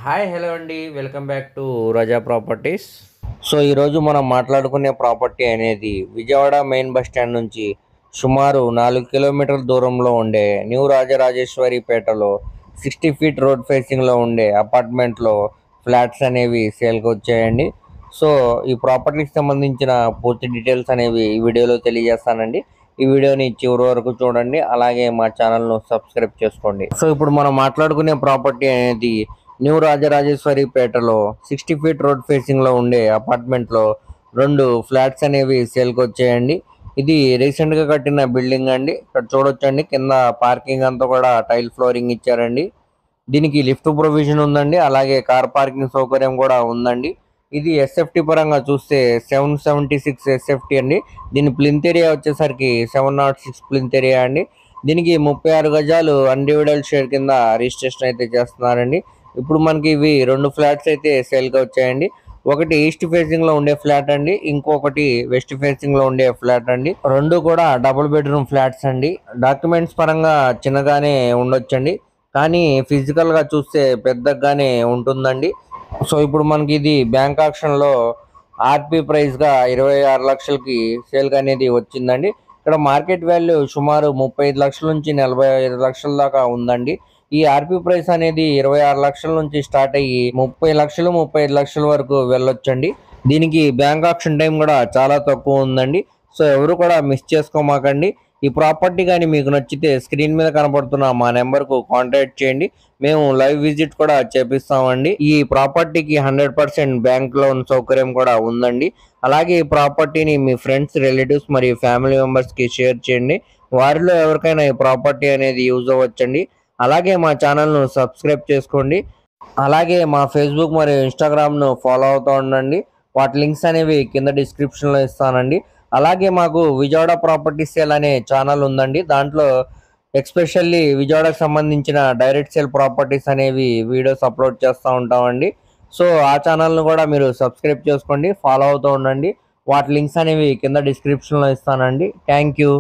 Hi hello అండి, welcome back to Raza Properties. So ఈరోజు మనం మాట్లాడుకునే ప్రాపర్టీ అనేది విజయవాడ మెయిన్ బస్ స్టాండ్ నుంచి సుమారు 4 కిలోమీటర్ల దూరంలో ఉండే న్యూ రాజరాజేశ్వరిపేటలో 60 ఫీట్ రోడ్ ఫేసింగ్లో ఉండే అపార్ట్మెంట్లో ఫ్లాట్స్ అనేవి సేల్కి వచ్చాయండి. సో ఈ ప్రాపర్టీకి సంబంధించిన పూర్తి డీటెయిల్స్ అనేవి ఈ వీడియోలో తెలియజేస్తానండి. ఈ వీడియోని చివరి వరకు చూడండి, అలాగే మా ఛానల్ను సబ్స్క్రైబ్ చేసుకోండి. సో ఇప్పుడు మనం మాట్లాడుకునే ప్రాపర్టీ అనేది న్యూ రాజరాజేశ్వరిపేటలో 60 ఫీట్ రోడ్ ఫేసింగ్లో ఉండే అపార్ట్మెంట్లో 2 ఫ్లాట్స్ అనేవి సేల్కి వచ్చాయండి. ఇది రీసెంట్గా కట్టిన బిల్డింగ్ అండి. ఇక్కడ చూడొచ్చండి, కింద పార్కింగ్ అంతా కూడా టైల్ ఫ్లోరింగ్ ఇచ్చారండి. దీనికి లిఫ్ట్ ప్రొవిజన్ ఉందండి, అలాగే కార్ పార్కింగ్ సౌకర్యం కూడా ఉందండి. ఇది ఎస్ఎఫ్టీ పరంగా చూస్తే 776 ఎస్ఎఫ్టీ అండి. దీని ప్లింత్ ఏరియా వచ్చేసరికి 706 ప్లింత్ ఏరియా అండి. దీనికి 36 గజాలు అన్డివైడెడ్ షేర్ కింద రిజిస్ట్రేషన్ అయితే చేస్తున్నారండి. ఇప్పుడు మనకి ఇవి 2 ఫ్లాట్స్ అయితే సేల్గా వచ్చాయండి. ఒకటి ఈస్ట్ ఫేసింగ్ లో ఉండే ఫ్లాట్ అండి, ఇంకొకటి వెస్ట్ ఫేసింగ్ లో ఉండే ఫ్లాట్ అండి. రెండు కూడా డబుల్ బెడ్రూమ్ ఫ్లాట్స్ అండి. డాక్యుమెంట్స్ పరంగా చిన్నగానే ఉండొచ్చండి, కానీ ఫిజికల్ గా చూస్తే పెద్దగానే ఉంటుందండి. సో ఇప్పుడు మనకి ఇది బ్యాంక్ ఆక్షన్ లో ఆర్పి ప్రైస్ గా 26 లక్షలకి సేల్ అనేది వచ్చిందండి. ఇక్కడ మార్కెట్ వాల్యూ సుమారు 35 లక్షల నుంచి 45 లక్షల దాకా ఉందండి. ఈ ఆర్పి ప్రైస్ అనేది 26 లక్షల నుంచి స్టార్ట్ అయ్యి 30 లక్షలు 35 లక్షల వరకు వెళ్ళొచ్చండి. దీనికి బ్యాంక్ ఆక్షన్ టైం కూడా చాలా తక్కువ ఉందండి. సో ఎవరు కూడా మిస్ చేసుకోమాకండి. ఈ ప్రాపర్టీ కానీ మీకు నచ్చితే స్క్రీన్ మీద కనబడుతున్న మా నెంబర్కు కాంటాక్ట్ చేయండి, మేము లైవ్ విజిట్ కూడా చేపిస్తామండి. ఈ ప్రాపర్టీకి 100% బ్యాంక్ లోన్ సౌకర్యం కూడా ఉందండి. అలాగే ఈ ప్రాపర్టీని మీ ఫ్రెండ్స్, రిలేటివ్స్ మరియు ఫ్యామిలీ మెంబర్స్కి షేర్ చేయండి. వారిలో ఎవరికైనా ఈ ప్రాపర్టీ అనేది యూజ్ అవ్వచ్చండి. అలాగే మా ఛానల్ను సబ్స్క్రైబ్ చేసుకోండి. అలాగే మా ఫేస్బుక్ మరియు ఇన్స్టాగ్రామ్ను ఫాలో అవుతూ ఉండండి. వాటి లింక్స్ అనేవి కింద డిస్క్రిప్షన్లో ఇస్తానండి. అలాగే మాకు విజయవాడ ప్రాపర్టీ సేల్ అనే ఛానల్ ఉందండి. దాంట్లో ఎక్స్పెషల్లీ విజయవాడకు సంబంధించిన డైరెక్ట్ సేల్ ప్రాపర్టీస్ అనేవి వీడియోస్ అప్లోడ్ చేస్తూ ఉంటామండి. సో ఆ ఛానల్ను కూడా మీరు సబ్స్క్రైబ్ చేసుకోండి, ఫాలో అవుతూ ఉండండి. వాటి లింక్స్ అనేవి కింద డిస్క్రిప్షన్లో ఇస్తానండి. Thank you.